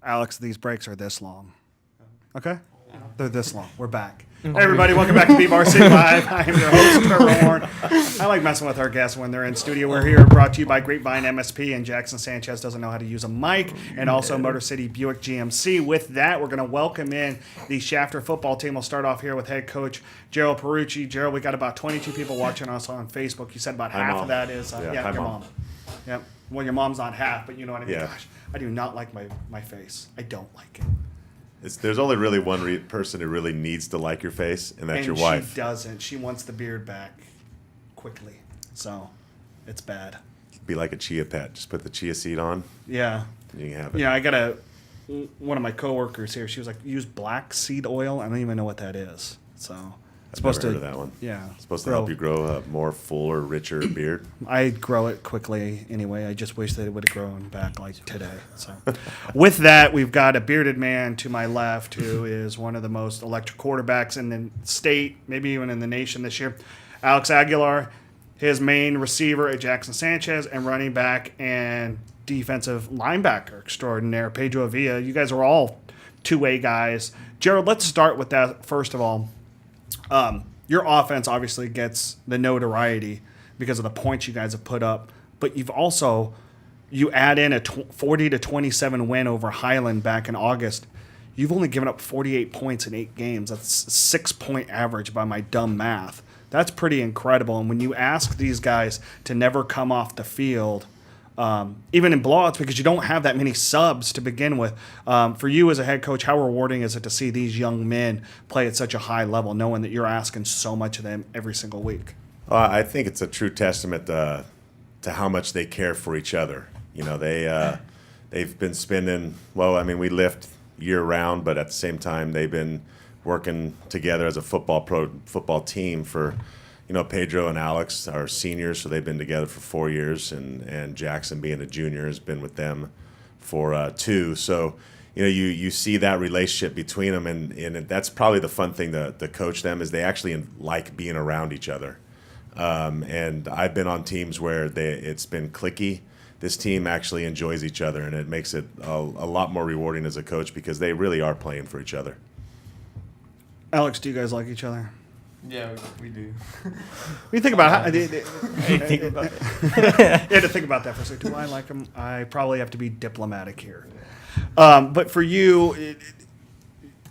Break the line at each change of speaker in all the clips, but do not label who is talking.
Alex, these breaks are this long. Okay? They're this long. We're back. Hey, everybody. Welcome back to BVarsity Live. I am your host, Trevor Horn. I like messing with our guests when they're in studio. We're here brought to you by Grapevine MSP, and Jackson Sanchez doesn't know how to use a mic, and also Motor City Buick GMC. With that, we're going to welcome in the Shafter football team. We'll start off here with head coach Jerald Pierucci. Jerald, we got about 22 people watching us on Facebook. You said about half of that is your mom. Yep. Well, your mom's not half, but you know what I mean.
Yeah.
Gosh, I do not like my face. I don't like it.
There's only really one person who really needs to like your face, and that's your wife.
She doesn't. She wants the beard back quickly. So it's bad.
Be like a chia pet. Just put the chia seed on.
Yeah.
And you can have it.
Yeah, I got one of my coworkers here. She was like, use black seed oil. I don't even know what that is. So it's supposed
never
to.
heard of that one.
Yeah.
It's supposed to help you grow a more fuller, richer beard.
I grow it quickly anyway. I just wish that it would have grown back like today. So, with that, we've got a bearded man to my left who is one of the most electric quarterbacks in the state, maybe even in the nation this year. Alex Aguilar, his main receiver at Jackson Sanchez, and running back and defensive linebacker extraordinaire, Pedro Avila. You guys are all two-way guys. Jerald, let's start with that first of all. Your offense obviously gets the notoriety because of the points you guys have put up, but you add in a 40-27 win over Highland back in August. You've only given up 48 points in 8 games. That's a 6-point average by my dumb math. That's pretty incredible. And when you ask these guys to never come off the field, even in blowouts, because you don't have that many subs to begin with. For you as a head coach, how rewarding is it to see these young men play at such a high level, knowing that you're asking so much of them every single week?
I think it's a true testament to how much they care for each other. You know, they've been spending, we lift year-round, but at the same time, they've been working together as a football team for – Pedro and Alex are seniors, so they've been together for 4 years, and Jackson, being a junior, has been with them for 2. So, you see that relationship between them, and that's probably the fun thing to coach them is they actually like being around each other. And I've been on teams where it's been cliquey. This team actually enjoys each other, and it makes it a lot more rewarding as a coach because they really are playing for each other.
Alex, do you guys like each other?
Yeah, we do.
We think about how. You
had
to think about that for a second. Do I like him? I probably have to be diplomatic here. But for you,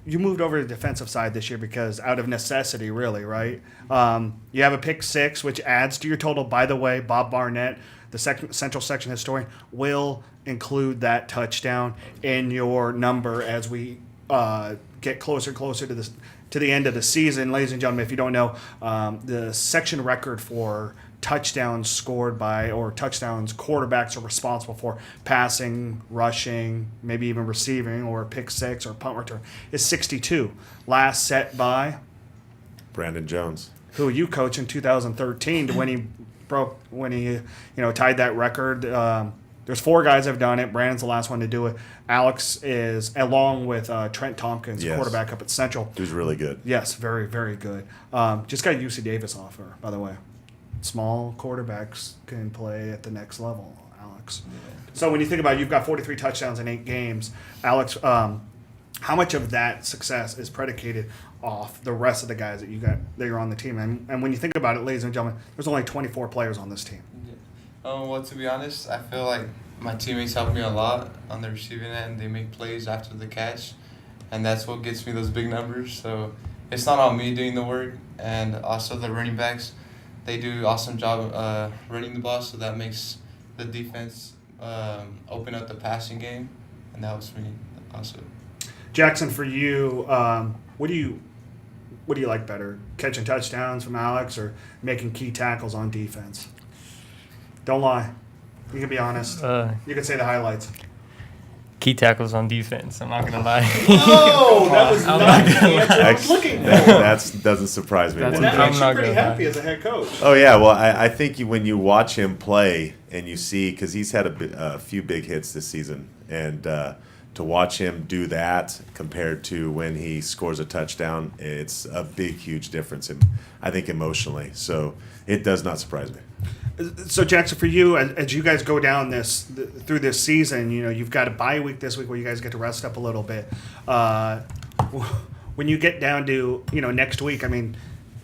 you moved over to the defensive side this year because out of necessity, really, right? You have a pick 6, which adds to your total. By the way, Bob Barnett, the Central Section historian, will include that touchdown in your number as we get closer and closer to the end of the season. Ladies and gentlemen, if you don't know, the section record for touchdowns scored by or touchdowns quarterbacks are responsible for passing, rushing, maybe even receiving or pick 6 or punt return is 62. Last set by
Brandon Jones,
who you coached in 2013 to when he tied that record. There's 4 guys that have done it. Brandon's the last one to do it. Alex is, along with Trent Tompkins, quarterback up at Central.
He was really good.
Yes, very, very good. Just got UC Davis offer, by the way. Small quarterbacks can play at the next level, Alex. Yeah. So when you think about it, you've got 43 touchdowns in 8 games. Alex, how much of that success is predicated off the rest of the guys that you're on the team? And when you think about it, ladies and gentlemen, there's only 24 players on this team.
Well, to be honest, I feel like my teammates help me a lot on the receiving end. They make plays after the catch, and that's what gets me those big numbers. So it's not all me doing the work, and also the running backs, they do an awesome job running the ball, so that makes the defense open up the passing game, and that helps me also.
Jackson, for you, what do you like better, catching touchdowns from Alex or making key tackles on defense? Don't lie. You can be honest. You can say the highlights.
Key tackles on defense. I'm not going to lie.
Oh, that was not the answer I was looking for.
That doesn't surprise me.
That makes you pretty happy as a head coach.
Oh, yeah. Well, I think when you watch him play and you see, because he's had a few big hits this season, and to watch him do that compared to when he scores a touchdown, it's a big, huge difference, I think, emotionally. So it does not surprise me.
So Jackson, for you, as you guys go down through this season, you've got a bye week this week where you guys get to rest up a little bit. When you get down to next week, I mean,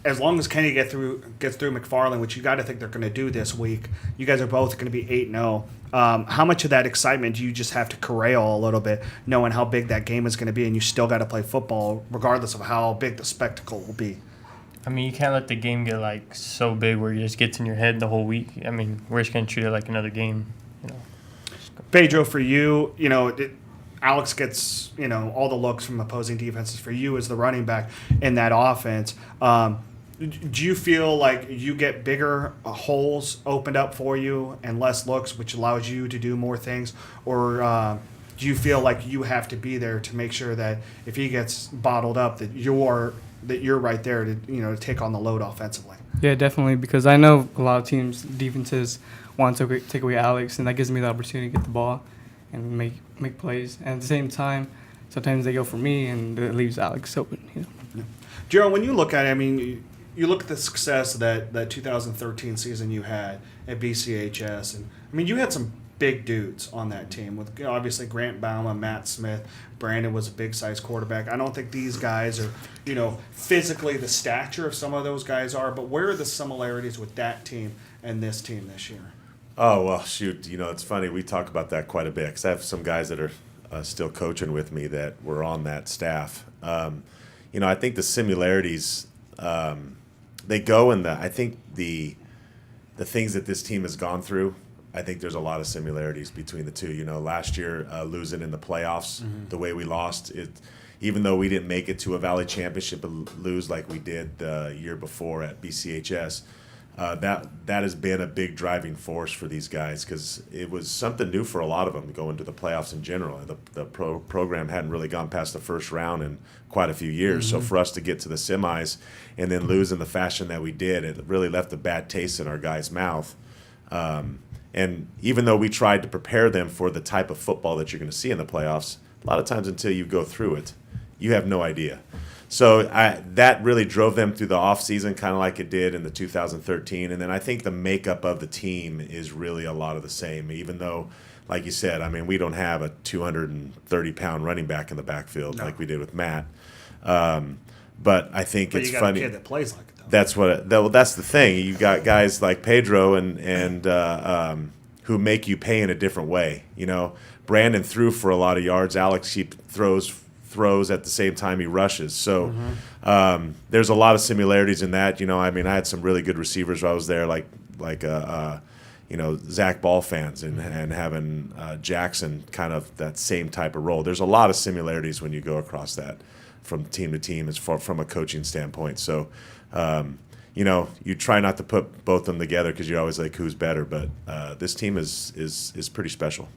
as long as Kenny gets through McFarland, which you got to think they're going to do this week, you guys are both going to be 8-0. How much of that excitement do you just have to corral a little bit, knowing how big that game is going to be, and you still got to play football regardless of how big the spectacle will be?
I mean, you can't let the game get like so big where it just gets in your head the whole week. I mean, we're just gonna treat it like another game.
Pedro, for you, Alex gets all the looks from opposing defenses. For you as the running back in that offense, do you feel like you get bigger holes opened up for you and less looks, which allows you to do more things, or do you feel like you have to be there to make sure that if he gets bottled up, that you're right there to take on the load offensively?
Yeah, definitely, because I know a lot of teams, defenses want to take away Alex, and that gives me the opportunity to get the ball and make plays. And at the same time, sometimes they go for me, and it leaves Alex open.
Yeah. Jerald, when you look at it, I mean, you look at the success that 2013 season you had at BCHS, and I mean, you had some big dudes on that team with obviously Grant Bauma, Matt Smith. Brandon was a big size quarterback. I don't think these guys are, physically the stature of some of those guys are, but where are the similarities with that team and this team this year?
Oh, well, shoot. It's funny. We talk about that quite a bit because I have some guys that are still coaching with me that were on that staff. I think the similarities, they go in I think the things that this team has gone through, I think there's a lot of similarities between the two. Last year, losing in the playoffs, the way we lost it, even though we didn't make it to a Valley Championship, but lose like we did the year before at BCHS, that has been a big driving force for these guys because it was something new for a lot of them going to the playoffs in general. The program hadn't really gone past the first round in quite a few years. So for us to get to the semis and then lose in the fashion that we did, it really left a bad taste in our guys' mouth. And even though we tried to prepare them for the type of football that you're going to see in the playoffs, a lot of times until you go through it, you have no idea. So that really drove them through the offseason, kind of like it did in the 2013. And then I think the makeup of the team is really a lot of the same, even though, like you said, I mean, we don't have a 230-pound running back in the backfield like we did with Matt. But I think it's funny.
You got a kid that plays like it, though.
That's the thing. You got guys like Pedro and who make you pay in a different way. Brandon threw for a lot of yards. Alex throws at the same time he rushes. So there's a lot of similarities in that. I mean, I had some really good receivers while I was there, like Zach Ball fans and having Jackson kind of that same type of role. There's a lot of similarities when you go across that from team to team as far from a coaching standpoint. So, you try not to put both of them together because you're always like, who's better? But this team is pretty special.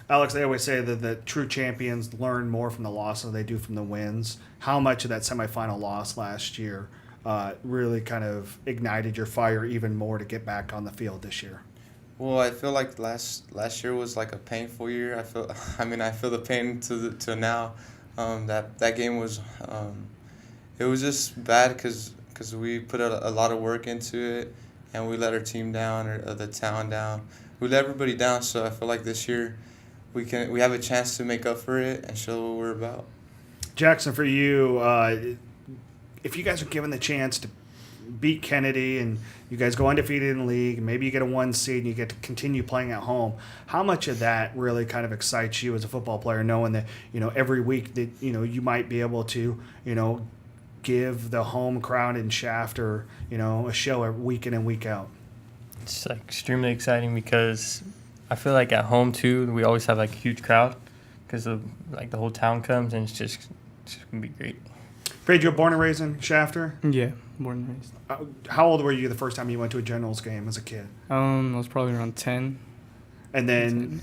Alex, they always say that the true champions learn more from the losses than they do from the wins. How much of that semifinal loss last year really kind of ignited your fire even more to get back on the field this year?
Well, I feel like last year was like a painful year. I feel the pain to now. That game was it was just bad because we put a lot of work into it and we let our team down or the town down. We let everybody down. So I feel like this year we have a chance to make up for it and show what we're about.
Jackson, for you, if you guys are given the chance to beat Kennedy and you guys go undefeated in the league, and maybe you get a 1 seed and you get to continue playing at home, how much of that really kind of excites you as a football player, knowing that every week that you might be able to give the home crowd in Shafter a show week in and week out?
It's like extremely exciting because I feel like at home too we always have like a huge crowd because of like the whole town comes and it's just gonna be great.
Pedro, born and raised in Shafter?
Yeah, born and raised.
How old were you the first time you went to a Generals game as a kid?
I was probably around 10.
And then,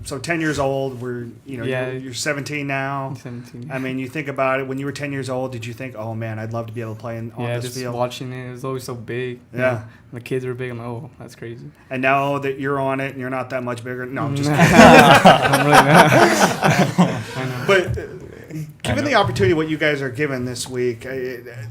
so 10 years old,
Yeah.
you're 17 now.
17.
I mean, you think about it, when you were 10 years old, did you think, oh man, I'd love to be able to play on
Yeah,
this
just
field?
watching it was always so big. you
Yeah.
know. When the kids were big, I'm like, oh, that's crazy.
And now that you're on it and you're not that much bigger, no, I'm just
I'm really not. I know.
But given the opportunity, what you guys are given this week,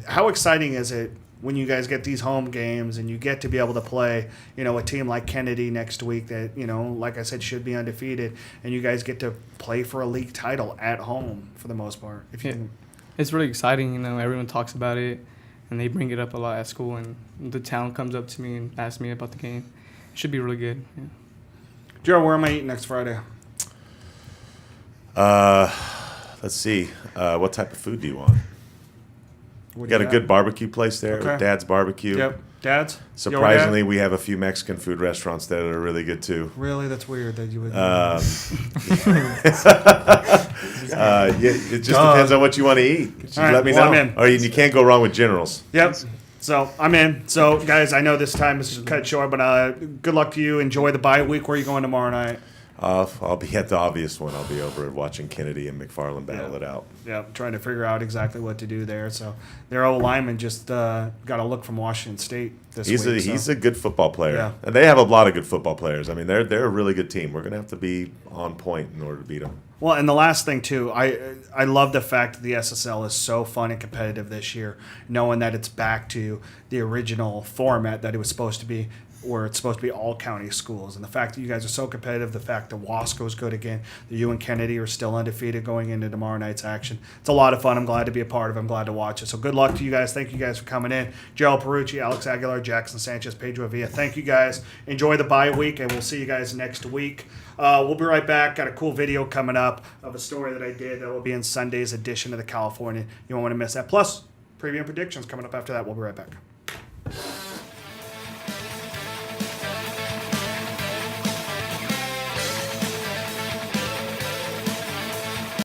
how exciting is it when you guys get these home games and you get to be able to play, a team like Kennedy next week that, like I said, should be undefeated, and you guys get to play for a league title at home for the most part? If you
Yeah.
can,
It's really exciting. Everyone talks about it, and they bring it up a lot at school, and the town comes up to me and asks me about the game. It should be really good. Yeah.
Jerald, where am I eating next Friday?
Let's see. What type of food do you want? We got a good barbecue place there,
Okay.
Dad's Barbecue.
Yep. Dad's?
Surprisingly, we have a few Mexican food restaurants that are really good too.
Really? That's weird that you would.
Yeah, it just depends on what you want to eat. Just
All right,
let me
well,
know.
I'm in.
Or you can't go wrong with Generals.
Yep. So I'm in. So guys, I know this time is cut short, but good luck to you. Enjoy the bye week. Where are you going tomorrow night?
I'll be at the obvious one. I'll be over watching Kennedy and McFarland battle it out.
Yeah, trying to figure out exactly what to do there. So their old lineman just got a look from Washington State this week.
He's a good football player,
Yeah.
and they have a lot of good football players. I mean, they're a really good team. We're gonna have to be on point in order to beat them.
Well, and the last thing too, I love the fact that the SSL is so fun and competitive this year, knowing that it's back to the original format that it was supposed to be, where it's supposed to be all county schools. And the fact that you guys are so competitive, the fact that Wasco's good again, that you and Kennedy are still undefeated going into tomorrow night's action. It's a lot of fun. I'm glad to be a part of it. I'm glad to watch it. So good luck to you guys. Thank you guys for coming in. Jerald Pierucci, Alex Aguilar, Jackson Sanchez, Pedro Avila. Thank you guys. Enjoy the bye week, and we'll see you guys next week. We'll be right back. Got a cool video coming up of a story that I did that will be in Sunday's edition of the California. You won't want to miss that. Plus, preview and predictions coming up after that. We'll be right back.